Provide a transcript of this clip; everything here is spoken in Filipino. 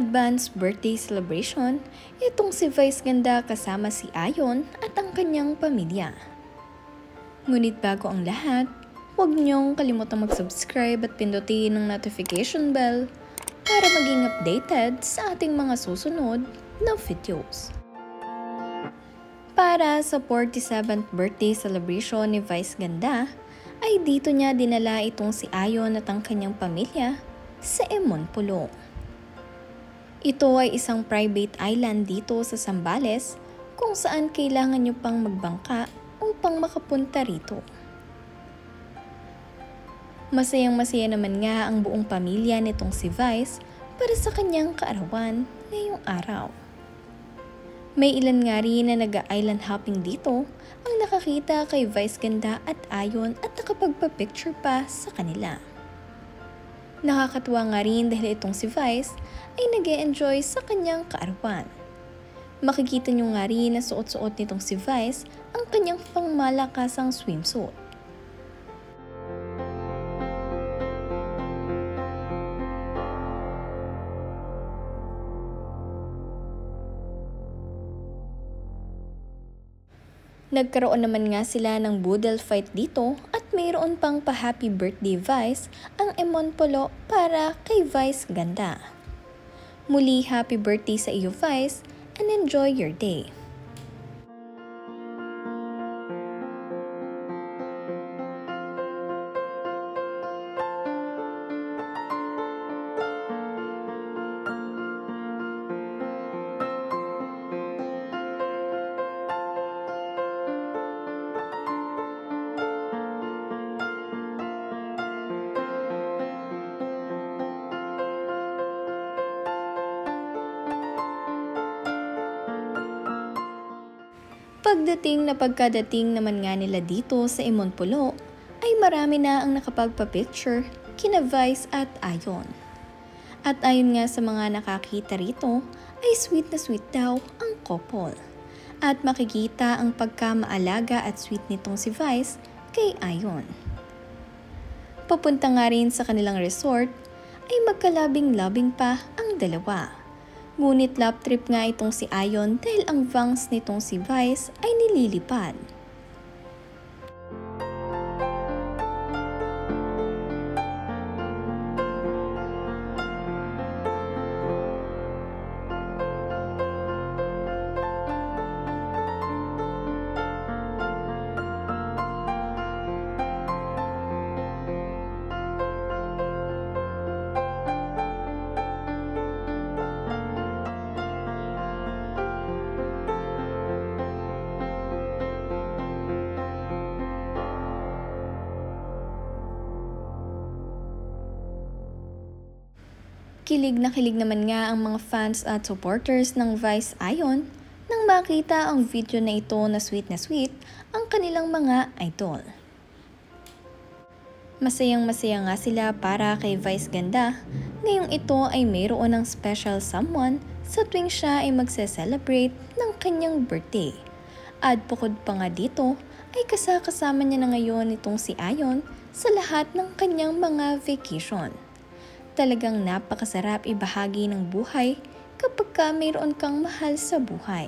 advanced birthday celebration, itong si Vice Ganda kasama si Ayon at ang kanyang pamilya. Ngunit bago ang lahat, huwag niyong kalimutang mag-subscribe at pindutin ang notification bell para maging updated sa ating mga susunod na videos. Para sa 47th birthday celebration ni Vice Ganda, ay dito niya dinala itong si Ayon at ang kanyang pamilya sa Emon Pulo. Ito ay isang private island dito sa Zambales kung saan kailangan nyo pang magbangka upang makapunta rito. Masayang-masaya naman nga ang buong pamilya nitong si Vice para sa kanyang kaarawan ngayong araw. May ilan nga rin na nag-island hopping dito ang nakakita kay Vice Ganda at Ayon at nakapagpa-picture pa sa kanila. Nakakatuwa nga rin dahil itong si Vice ay nag-e-enjoy sa kanyang kaarawan. Makikita nyo nga rin na suot-suot nitong si Vice ang kanyang pangmalakasang swimsuit. Nagkaroon naman nga sila ng boodle fight dito at mayroon pang pa-happy birthday Vice ang Emon Pulo para kay Vice Ganda. Muli, happy birthday sa iyo Vice and enjoy your day. Pagkadating naman nga nila dito sa Emon Pulo, ay marami na ang nakapagpa-picture kina Vice at Ayon. At ayon nga sa mga nakakita rito, ay sweet na sweet daw ang couple. At makikita ang pagkamaalaga at sweet nitong si Vice kay Ayon. Papunta nga rin sa kanilang resort, ay magkalabing-labing pa ang dalawa. Ngunit lap trip nga itong si Ayon dahil ang vangs nitong si Vice ay nililipad. Kilig naman nga ang mga fans at supporters ng Vice Ayon nang makita ang video na ito na sweet ang kanilang mga idol. Masayang-masaya nga sila para kay Vice Ganda ngayong ito ay mayroon ng special someone sa tuwing siya ay magse-celebrate ng kanyang birthday. At bukod pa nga dito ay kasama niya na ngayon itong si Ayon sa lahat ng kanyang mga vacation. Talagang napakasarap ibahagi ng buhay kapag mayroon kang mahal sa buhay.